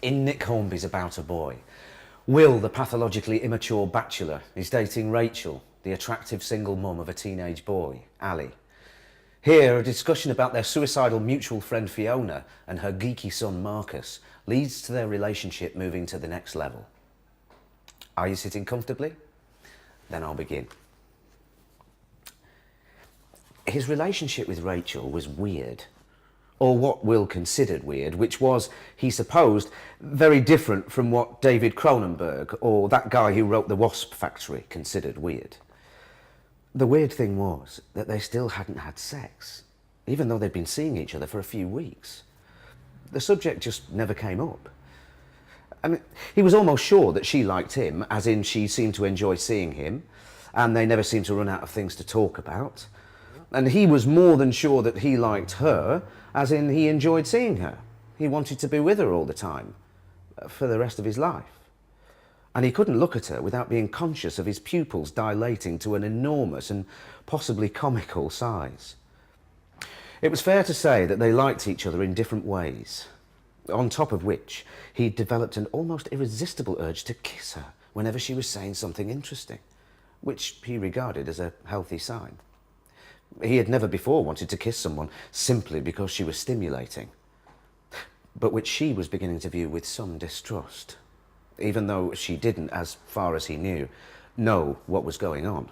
In Nick Hornby's About a Boy, Will, the pathologically immature bachelor, is dating Rachel, the attractive single mum of a teenage boy, Ali. Here, a discussion about their suicidal mutual friend Fiona and her geeky son Marcus leads to their relationship moving to the next level. Are you sitting comfortably? Then I'll begin. His relationship with Rachel was weird, or what Will considered weird, which was, he supposed, very different from what David Cronenberg or that guy who wrote The Wasp Factory considered weird. The weird thing was that they still hadn't had sex, even though they'd been seeing each other for a few weeks. The subject just never came up. I mean, he was almost sure that she liked him, as in she seemed to enjoy seeing him, and they never seemed to run out of things to talk about. And he was more than sure that he liked her, as in he enjoyed seeing her. He wanted to be with her all the time, for the rest of his life. And he couldn't look at her without being conscious of his pupils dilating to an enormous and possibly comical size. It was fair to say that they liked each other in different ways, on top of which he developed an almost irresistible urge to kiss her whenever she was saying something interesting, which he regarded as a healthy sign. He had never before wanted to kiss someone simply because she was stimulating, but which she was beginning to view with some distrust, even though she didn't, as far as he knew, know what was going on.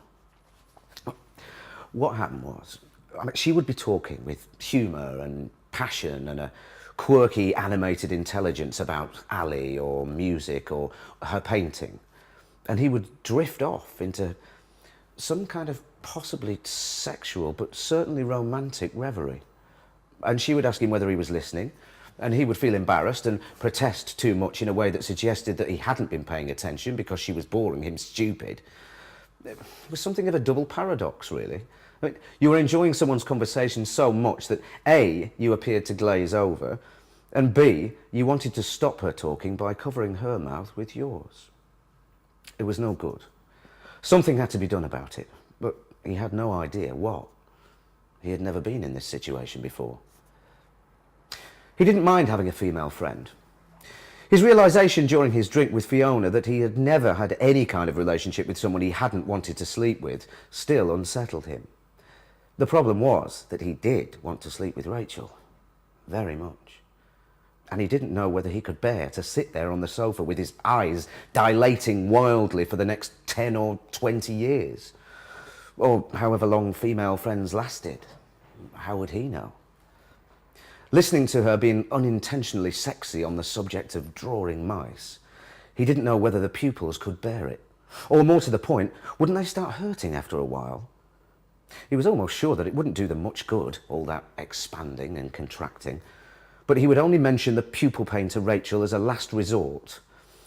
What happened was, she would be talking with humour and passion and a quirky animated intelligence about Ali or music or her painting, and he would drift off into some kind of possibly sexual but certainly romantic reverie. And she would ask him whether he was listening, and he would feel embarrassed and protest too much in a way that suggested that he hadn't been paying attention because she was boring him stupid. It was something of a double paradox, really. I mean, you were enjoying someone's conversation so much that A, you appeared to glaze over, and B, you wanted to stop her talking by covering her mouth with yours. It was no good. Something had to be done about it, but he had no idea what. He had never been in this situation before. He didn't mind having a female friend. His realisation during his drink with Fiona that he had never had any kind of relationship with someone he hadn't wanted to sleep with still unsettled him. The problem was that he did want to sleep with Rachel, very much. And he didn't know whether he could bear to sit there on the sofa with his eyes dilating wildly for the next 10 or 20 years. Or however long female friends lasted. How would he know? Listening to her being unintentionally sexy on the subject of drawing mice, he didn't know whether the pupils could bear it. Or more to the point, wouldn't they start hurting after a while? He was almost sure that it wouldn't do them much good, all that expanding and contracting. But he would only mention the pupil pain to Rachel as a last resort.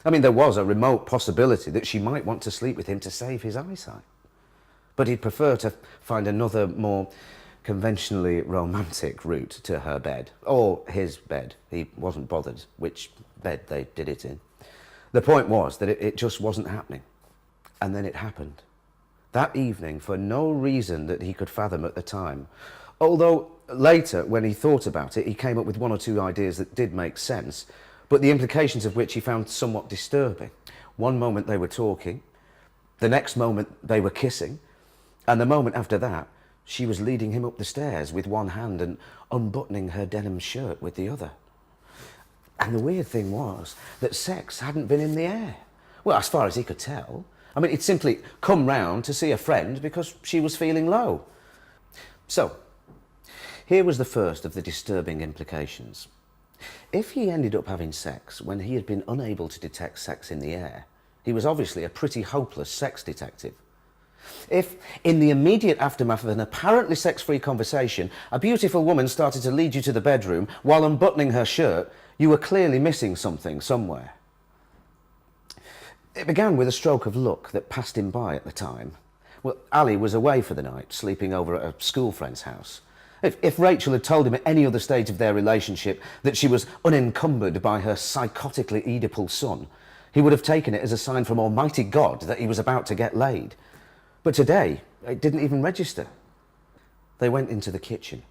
I mean, there was a remote possibility that she might want to sleep with him to save his eyesight. But he'd prefer to find another, more conventionally romantic route to her bed, or his bed. He wasn't bothered which bed they did it in. The point was that it just wasn't happening. And then it happened. That evening, for no reason that he could fathom at the time. Although later, when he thought about it, he came up with one or two ideas that did make sense, but the implications of which he found somewhat disturbing. One moment they were talking, the next moment they were kissing, and the moment after that, she was leading him up the stairs with one hand and unbuttoning her denim shirt with the other. And the weird thing was that sex hadn't been in the air. Well, as far as he could tell. I mean, he'd simply come round to see a friend because she was feeling low. So, here was the first of the disturbing implications. If he ended up having sex when he had been unable to detect sex in the air, he was obviously a pretty hopeless sex detective. If, in the immediate aftermath of an apparently sex-free conversation, a beautiful woman started to lead you to the bedroom while unbuttoning her shirt, you were clearly missing something somewhere. It began with a stroke of luck that passed him by at the time. Well, Ali was away for the night, sleeping over at a school friend's house. If Rachel had told him at any other stage of their relationship that she was unencumbered by her psychotically Oedipal son, he would have taken it as a sign from Almighty God that he was about to get laid. But today, it didn't even register. They went into the kitchen.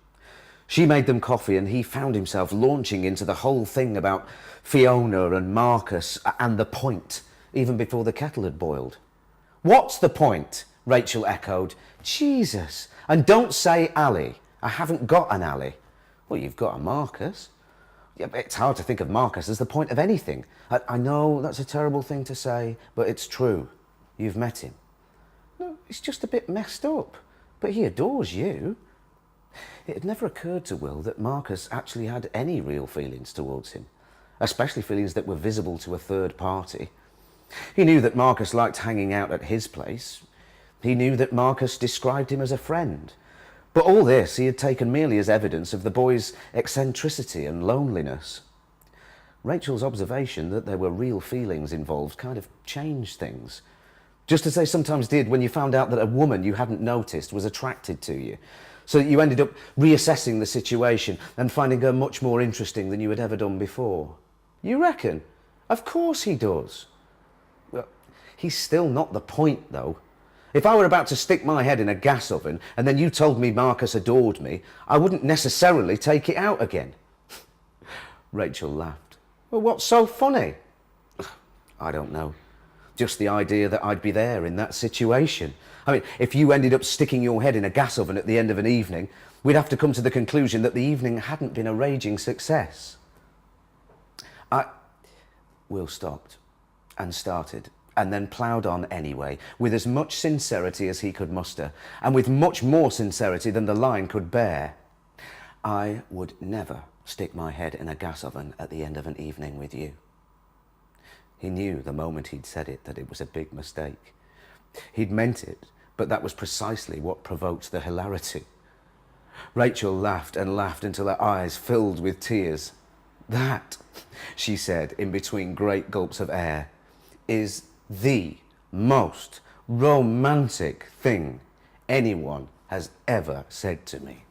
She made them coffee and he found himself launching into the whole thing about Fiona and Marcus and the point, even before the kettle had boiled. What's the point? Rachel echoed. Jesus. And don't say Ali. I haven't got an Ali. Well, you've got a Marcus. Yeah, but it's hard to think of Marcus as the point of anything. I know that's a terrible thing to say, but it's true. You've met him. No, he's just a bit messed up, but he adores you. It had never occurred to Will that Marcus actually had any real feelings towards him, especially feelings that were visible to a third party. He knew that Marcus liked hanging out at his place. He knew that Marcus described him as a friend. But all this he had taken merely as evidence of the boy's eccentricity and loneliness. Rachel's observation that there were real feelings involved kind of changed things. Just as they sometimes did when you found out that a woman you hadn't noticed was attracted to you. So that you ended up reassessing the situation and finding her much more interesting than you had ever done before. You reckon? Of course he does. Well, he's still not the point, though. If I were about to stick my head in a gas oven and then you told me Marcus adored me, I wouldn't necessarily take it out again. Rachel laughed. Well, what's so funny? I don't know. Just the idea that I'd be there in that situation. I mean, if you ended up sticking your head in a gas oven at the end of an evening, we'd have to come to the conclusion that the evening hadn't been a raging success. Will stopped and started and then ploughed on anyway, with as much sincerity as he could muster, and with much more sincerity than the line could bear. I would never stick my head in a gas oven at the end of an evening with you. He knew the moment he'd said it that it was a big mistake. He'd meant it, but that was precisely what provoked the hilarity. Rachel laughed and laughed until her eyes filled with tears. That, she said in between great gulps of air, is the most romantic thing anyone has ever said to me.